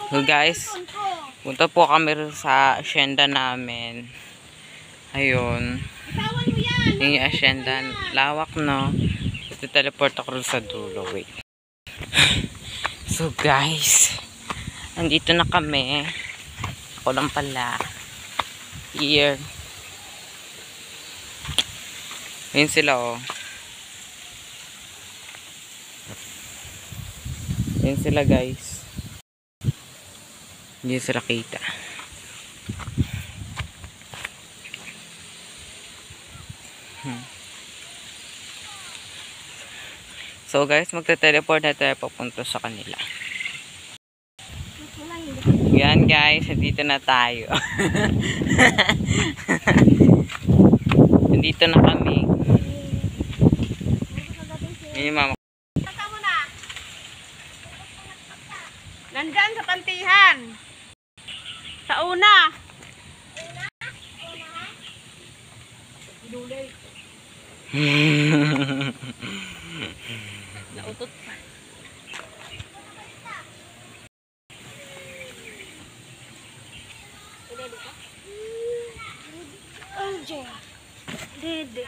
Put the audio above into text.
So guys, punta po kami sa asyenda namin. Ayun. Yung asyenda, lawak no. Teleport ako sa dulo. Wait. So guys, nandito na kami. Ako lang pala. Here. Ayun sila oh. Ayun sila guys. Hindi sila kita. So guys, magte-teleport na tayo papunta sa kanila. Yan guys, nandito na tayo. Nandito na kami. Yan yung mama. Nandyan sa pantihan. Sa una. Nautot pa. Dede.